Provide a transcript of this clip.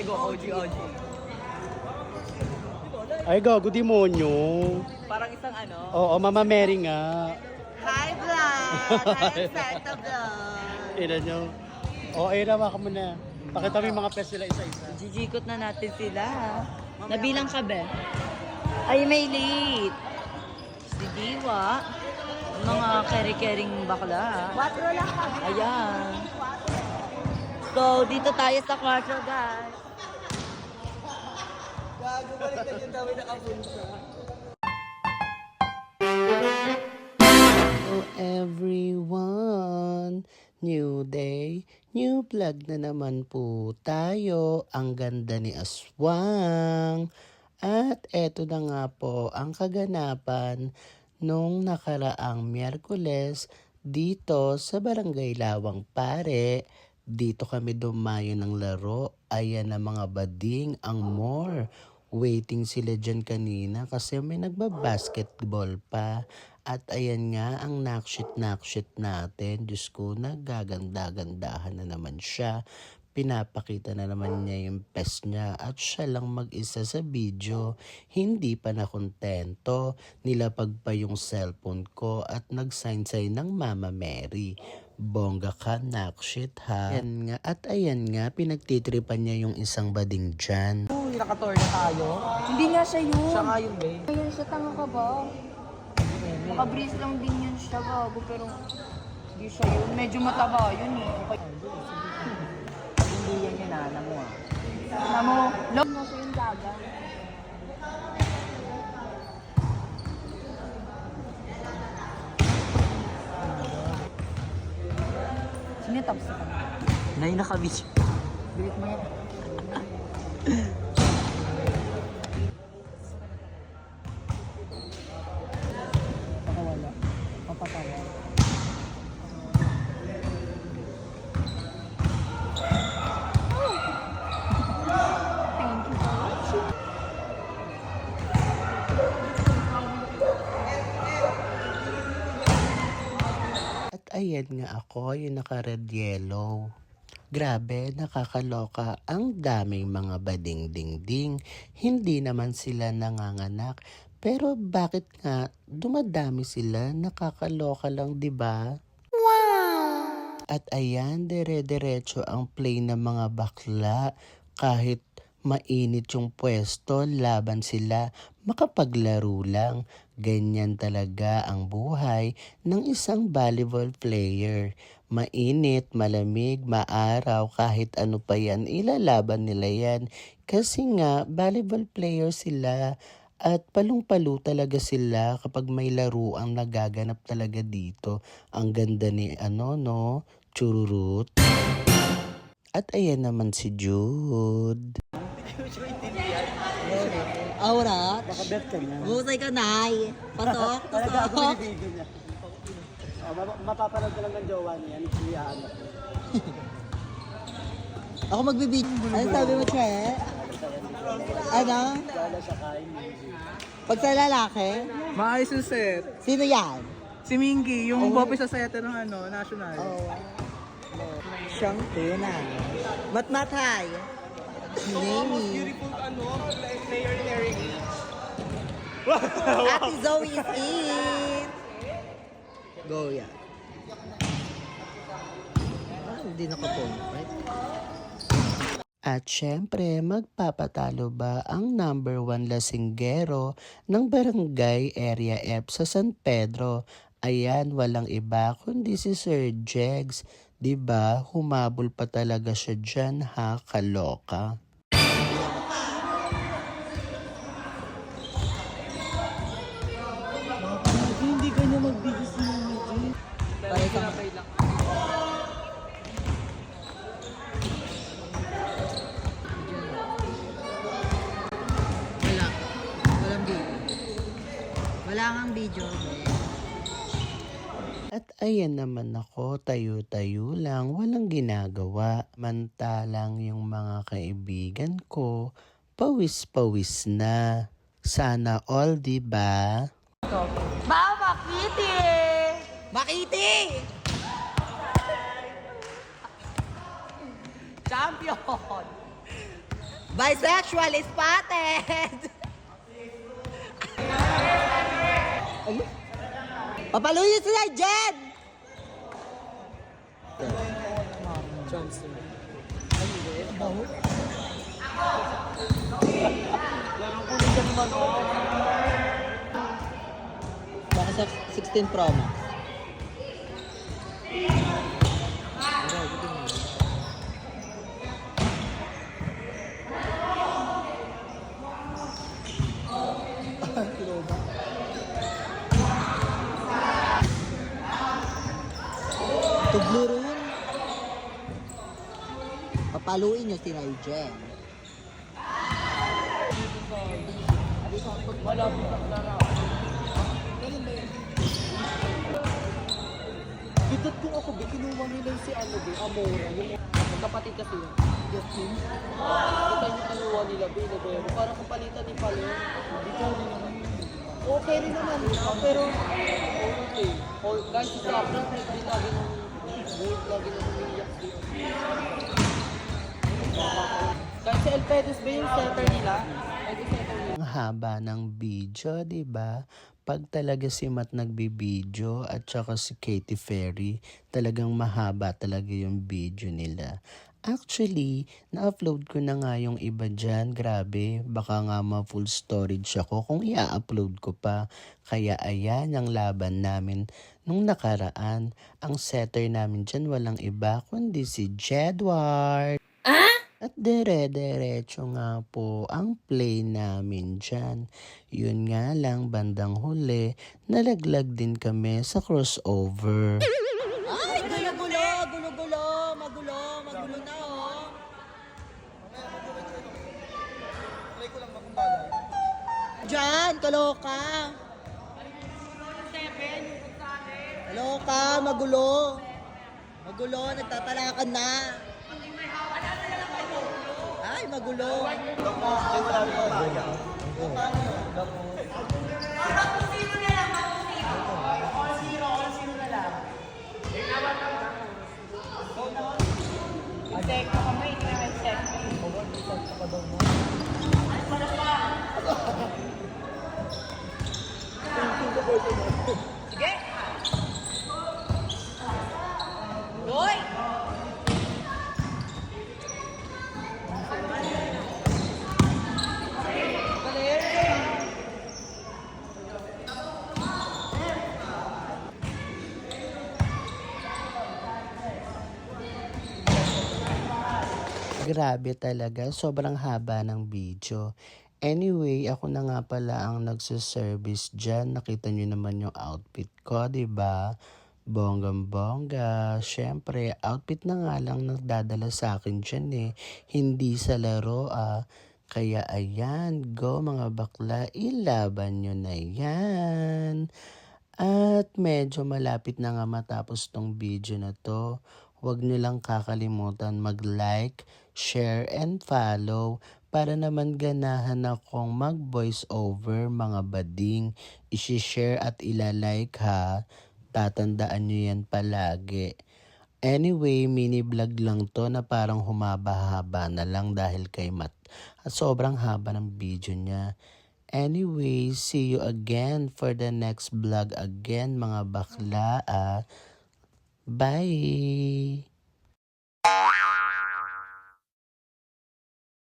Ay, go, OG. Ay, gago, demonyo. Parang isang ano. Oo, Mama Mary nga. Hi, vlog! Hi, Santa Vlog! Ina nyo. Oo, nawa ka muna. Pakita mo yung mga pes nila isa-isa. Jijikot na natin sila. Nabilang ka ba? Ay, may late. Si Diwa. Mga keri-kering bakla. 4 lang kami. Ayan. So, dito tayo sa kwarto, guys. Gago, balikan yung dami nakapunta. Hello everyone! New day, new vlog na naman po tayo. Ang ganda ni Aswang. At eto na nga po ang kaganapan nung nakaraang Miyerkules dito sa Barangay Lawang Pare. Dito kami dumayo ng laro. Ayan na mga bading ang more. Waiting sila dyan kanina kasi may nagbabasketball pa. At ayan nga ang nakshit natin. Diyos ko, nagaganda-gandahan na naman siya. Pinapakita na naman niya yung pes niya at siya lang mag-isa sa video. Hindi pa nakontento. Nilapag pa yung cellphone ko at nag-sign ng Mama Mary. Bongga ka, nakshit ha. Ayan nga, at ayan nga, pinagtitripan niya yung isang bading dyan. Uy, nakator na tayo. Hindi nga siya yun. Siya nga yun, babe. Ayun siya, tanga ka ba? Nakabreeze lang din yun siya, bago. Pero hindi siya yun. Medyo mataba yun eh. Hindi yan yung nana mo ah. Namo, log na siya yung daga. Sino tapos sa kanya? Nay, nakabis. Bilit mo yan. Pakawala. Papatawa. Thank you so much. At ayan nga ako, yung naka-red yellow. Grabe, nakakaloka. Ang daming mga bading dingding. Hindi naman sila nanganganak. Pero bakit nga dumadami sila? Nakakaloka lang, 'di ba? Wow! At ayan, dire-diretso ang play ng mga bakla. Kahit mainit yung pwesto, laban sila, makapaglaro lang. Ganyan talaga ang buhay ng isang volleyball player. Mainit, malamig, maaraw, kahit ano pa yan, ilalaban nila yan. Kasi nga, volleyball player sila at palong-palo talaga sila kapag may laro ang nagaganap talaga dito. Ang ganda ni Chururut. At ayan naman si Jude. Aura, Nakabet ka na. busay ka, Nay. Pasok, Talaga ako pasok. yung video niya. Mapapanood ka lang ng jowa niya. Ano? Ako magbibig. Ano sabi mo, Che? Ano? Wala siya kain. Pag sa lalaki, Maayos yung set. sino yan? Si Mingy, yung Bobby sa set ng national. Siyang tunay. Matmatay. Name Player in Eric. Ate Zoe is in. Go yan. Hindi nakapunta, right? At syempre, magpapatalo ba ang number 1 lasinggero ng Barangay Area F sa San Pedro? Ayan, walang iba kundi si Sir Jegs. Diba, humabol pa talaga siya dyan ha, kaloka. Hindi ka niya magbigis ng hindi. Pare ka. Wala. Walang video. Wala kang video. At ayan naman ako, tayo-tayo lang, walang ginagawa. Mantalang yung mga kaibigan ko, pawis-pawis na. Sana all, diba? Mama Kitty! Makiti! Champion! Bisexual is spotted! Papaluyo sila, Jen! Johnson. Baka sa 16 Pro Max. Tugluron. Papaluin nyo si Jen. Bigat kung ako, kinuha nila si Amora. Yung magkapatid kasi yun. Justin. Kita yung kinuha nila, Pero parang kapalitan ni Palo. Okay rin naman. Pero, okay. Guys, si Sabra, hindi lagi nung gold, lagi nung umiyak dito. Guys, si El Pedez ba yung setter nila? Ang haba ng video, di ba? Pag talaga si Matt nagbibideo at saka si Katy Perry, talagang mahaba talaga yung video nila. Actually, na-upload ko na nga yung iba dyan. Grabe, baka nga ma-full storage ako kung i-upload ko pa. Kaya ayan ang laban namin nung nakaraan. Ang setter namin dyan walang iba kundi si Jedward. At dire-diretso nga po ang play namin dyan. Yun nga lang bandang huli, nalaglag din kami sa crossover. Ay, gulo-gulo, gulo-gulo, magulo na oh. Diyan, kaloka. Kaloka, magulo. Magulo, nagtatalakan na. Ay, magulo. Sige. Loy! Grabe talaga, sobrang haba ng video. Anyway, ako na nga pala ang nagsaservice dyan. Nakita nyo naman yung outfit ko, di ba? Bonggang-bongga. Siyempre, outfit na nga lang nagdadala sa akin dyan eh. Hindi sa laro Kaya ayan, go mga bakla, ilaban nyo na yan. At medyo malapit na nga matapos tong video na to. Huwag nyo lang kakalimutan mag-like, share, and follow para naman ganahan akong mag-voice over mga bading. Isi-share at ilalike ha. Tatandaan nyo yan palagi. Anyway, mini vlog lang to na parang humaba-haba na lang dahil kay Matt. At sobrang haba ng video niya. Anyway, see you again for the next vlog again mga bakla. Bye!